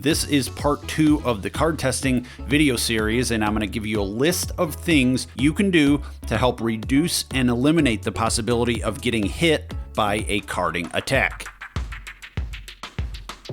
This is part 2 of the card testing video series, and I'm going to give you a list of things you can do to help reduce and eliminate the possibility of getting hit by a carding attack.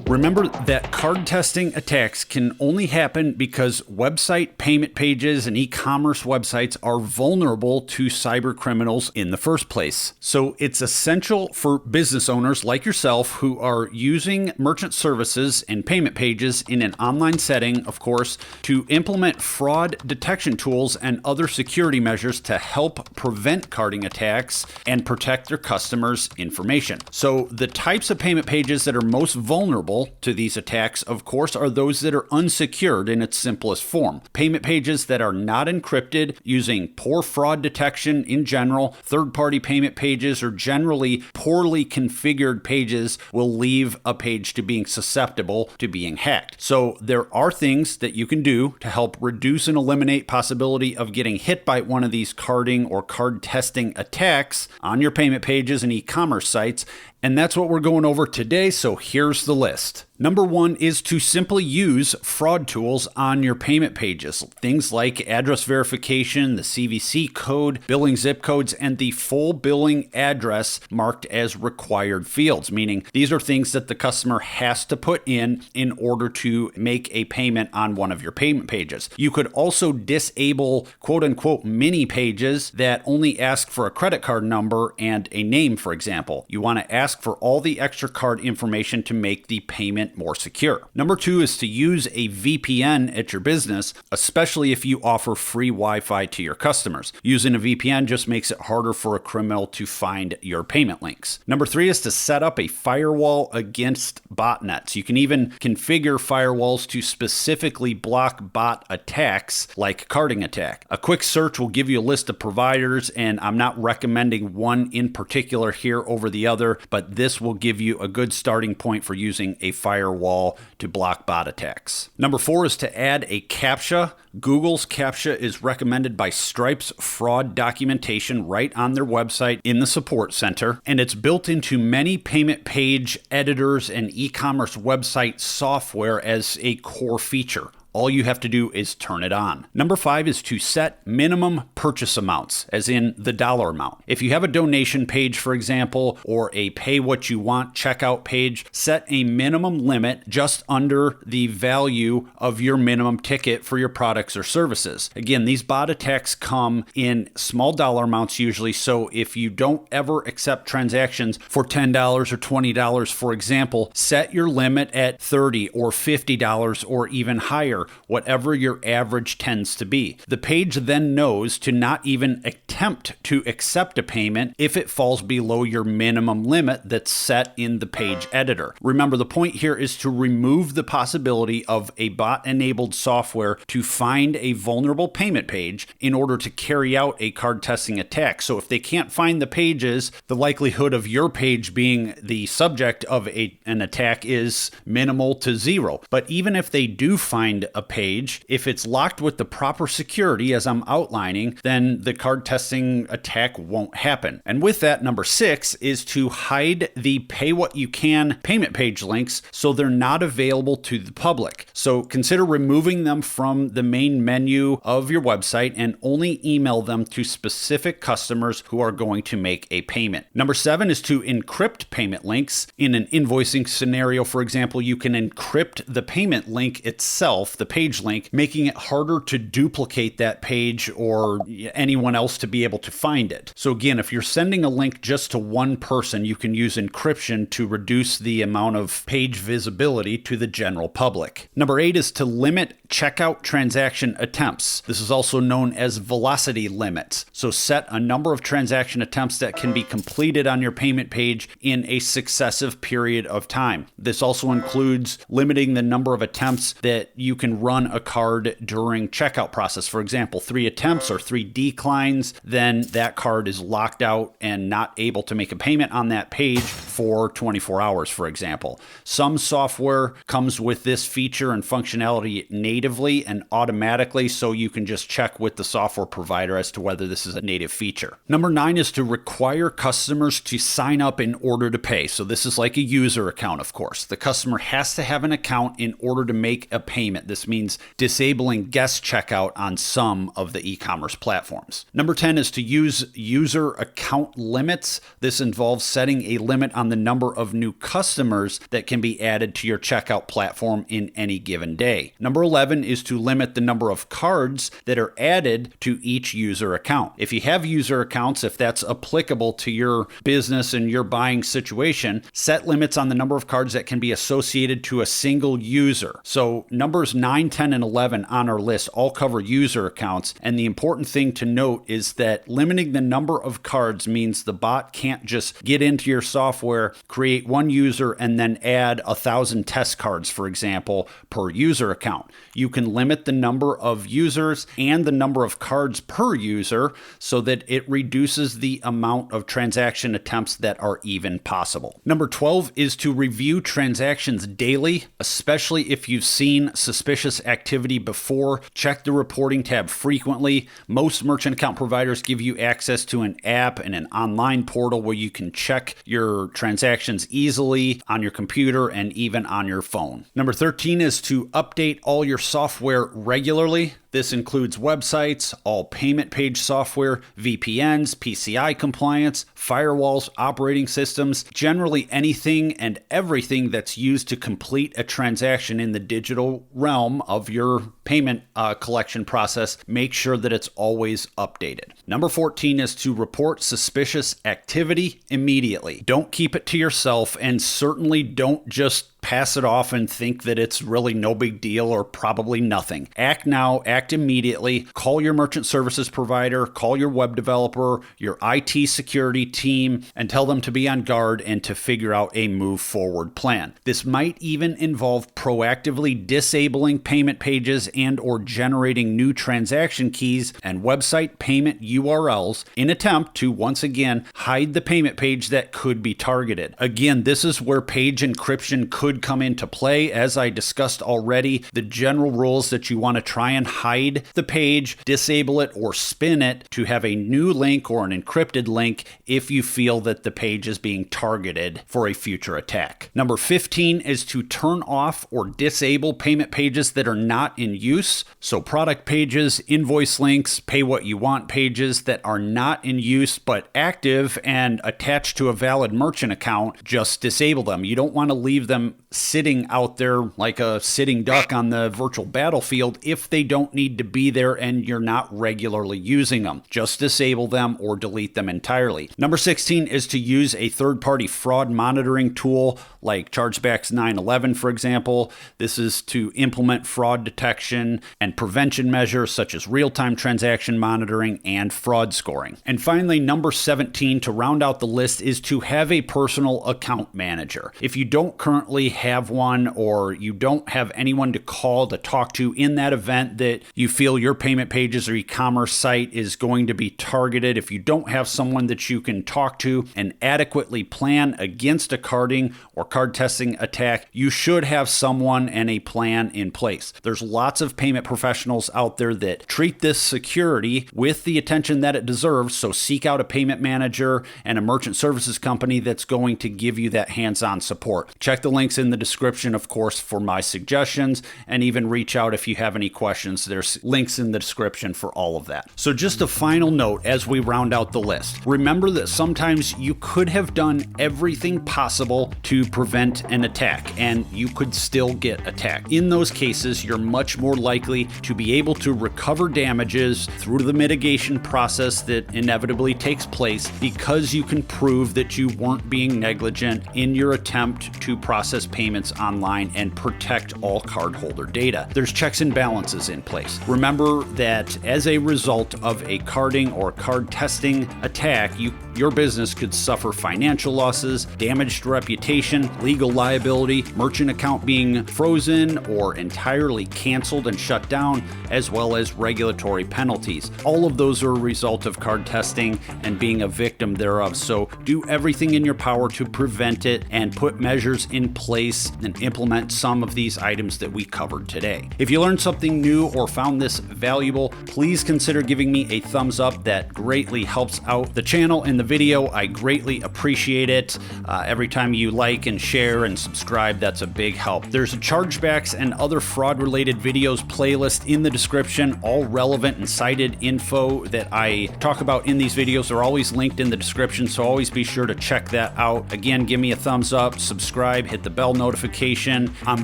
Remember that card testing attacks can only happen because website payment pages and e-commerce websites are vulnerable to cyber criminals in the first place. So it's essential for business owners like yourself who are using merchant services and payment pages in an online setting, of course, to implement fraud detection tools and other security measures to help prevent carding attacks and protect their customers' information. So the types of payment pages that are most vulnerable to these attacks, of course, are those that are unsecured in its simplest form. Payment pages that are not encrypted using poor fraud detection in general, third-party payment pages, or generally poorly configured pages will leave a page to being susceptible to being hacked. So there are things that you can do to help reduce and eliminate possibility of getting hit by one of these carding or card testing attacks on your payment pages and e-commerce sites. And that's what we're going over today, so here's the list. Number 1 is to simply use fraud tools on your payment pages. Things like address verification, the CVC code, billing zip codes, and the full billing address marked as required fields, meaning these are things that the customer has to put in order to make a payment on one of your payment pages. You could also disable quote-unquote mini pages that only ask for a credit card number and a name, for example. You want to ask for all the extra card information to make the payment more secure. Number 2 is to use a VPN at your business, especially if you offer free Wi-Fi to your customers. Using a VPN just makes it harder for a criminal to find your payment links. Number 3 is to set up a firewall against botnets. You can even configure firewalls to specifically block bot attacks like carding attack. A quick search will give you a list of providers, and I'm not recommending one in particular here over the other, but this will give you a good starting point for using a firewall to block bot attacks. Number 4 is to add a CAPTCHA. Google's CAPTCHA is recommended by Stripe's fraud documentation right on their website in the support center, and it's built into many payment page editors and e-commerce website software as a core feature. All you have to do is turn it on. Number 5 is to set minimum purchase amounts, as in the dollar amount. If you have a donation page, for example, or a pay what you want checkout page, set a minimum limit just under the value of your minimum ticket for your products or services. Again, these bot attacks come in small dollar amounts usually, so if you don't ever accept transactions for $10 or $20, for example, set your limit at $30 or $50 or even higher, whatever your average tends to be. The page then knows to not even attempt to accept a payment if it falls below your minimum limit that's set in the page editor. Remember, the point here is to remove the possibility of a bot-enabled software to find a vulnerable payment page in order to carry out a card testing attack. So if they can't find the pages, the likelihood of your page being the subject of an attack is minimal to zero. But even if they do find a page, if it's locked with the proper security as I'm outlining, then the card testing attack won't happen. And with that, number 6 is to hide the pay what you can payment page links so they're not available to the public. So consider removing them from the main menu of your website and only email them to specific customers who are going to make a payment. Number 7 is to encrypt payment links. In an invoicing scenario, for example, you can encrypt the payment link itself, the page link, making it harder to duplicate that page or anyone else to be able to find it. So again, if you're sending a link just to one person, you can use encryption to reduce the amount of page visibility to the general public. Number 8 is to limit checkout transaction attempts. This is also known as velocity limits. So set a number of transaction attempts that can be completed on your payment page in a successive period of time. This also includes limiting the number of attempts that you can run a card during checkout process. For example, 3 attempts or 3 declines, then that card is locked out and not able to make a payment on that page before 24 hours, for example. Some software comes with this feature and functionality natively and automatically, so you can just check with the software provider as to whether this is a native feature. Number 9 is to require customers to sign up in order to pay. So this is like a user account, of course. The customer has to have an account in order to make a payment. This means disabling guest checkout on some of the e-commerce platforms. Number 10 is to use user account limits. This involves setting a limit on the number of new customers that can be added to your checkout platform in any given day. Number 11 is to limit the number of cards that are added to each user account. If you have user accounts, if that's applicable to your business and your buying situation, set limits on the number of cards that can be associated to a single user. So numbers 9, 10, and 11 on our list all cover user accounts, and the important thing to note is that limiting the number of cards means the bot can't just get into your software, create one user, and then add 1,000 test cards, for example, per user account. You can limit the number of users and the number of cards per user so that it reduces the amount of transaction attempts that are even possible. Number 12 is to review transactions daily, especially if you've seen suspicious activity before. Check the reporting tab frequently. Most merchant account providers give you access to an app and an online portal where you can check your transactions easily on your computer and even on your phone. Number 13 is to update all your software regularly. This includes websites, all payment page software, VPNs, PCI compliance, firewalls, operating systems, generally anything and everything that's used to complete a transaction in the digital realm of your payment collection process. Make sure that it's always updated. Number 14 is to report suspicious activity immediately. Don't keep it to yourself, and certainly don't just pass it off and think that it's really no big deal or probably nothing. Act now, act immediately. Call your merchant services provider, call your web developer, your IT security team, and tell them to be on guard and to figure out a move forward plan. This might even involve proactively disabling payment pages and or generating new transaction keys and website payment URLs in attempt to once again hide the payment page that could be targeted. Again, this is where page encryption could come into play. As I discussed already, the general rules that you want to try and hide the page, disable it, or spin it to have a new link or an encrypted link if you feel that the page is being targeted for a future attack. Number 15 is to turn off or disable payment pages that are not in use. So product pages, invoice links, pay what you want pages that are not in use but active and attached to a valid merchant account, just disable them. You don't want to leave them sitting out there like a sitting duck on the virtual battlefield if they don't need to be there and you're not regularly using them. Just disable them or delete them entirely. Number 16 is to use a third-party fraud monitoring tool like Chargebacks 911, for example. This is to implement fraud detection and prevention measures such as real-time transaction monitoring and fraud scoring. And finally, number 17, to round out the list, is to have a personal account manager. If you don't currently have one, or you don't have anyone to call to talk to in that event that you feel your payment pages or e-commerce site is going to be targeted, if you don't have someone that you can talk to and adequately plan against a carding or card testing attack, you should have someone and a plan in place. There's lots of payment professionals out there that treat this security with the attention that it deserves, so seek out a payment manager and a merchant services company that's going to give you that hands-on support. Check the links in the description, of course, for my suggestions, and even reach out if you have any questions. There's links in the description for all of that. So just a final note as we round out the list. Remember that sometimes you could have done everything possible to prevent an attack, and you could still get attacked. In those cases, you're much more likely to be able to recover damages through the mitigation process that inevitably takes place because you can prove that you weren't being negligent in your attempt to process payments online and protect all cardholder data. There's checks and balances in place. Remember that as a result of a carding or card testing attack, you your business could suffer financial losses, damaged reputation, legal liability, merchant account being frozen or entirely canceled and shut down, as well as regulatory penalties. All of those are a result of card testing and being a victim thereof. So do everything in your power to prevent it and put measures in place and implement some of these items that we covered today. If you learned something new or found this valuable, please consider giving me a thumbs up. That greatly helps out the channel and the video. I greatly appreciate it. Every time you like and share and subscribe, that's a big help. There's a chargebacks and other fraud related videos playlist in the description. All relevant and cited info that I talk about in these videos are always linked in the description, so always be sure to check that out. Again, give me a thumbs up, subscribe, hit the bell notification. I'm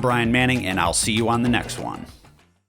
Brian Manning, and I'll see you on the next one.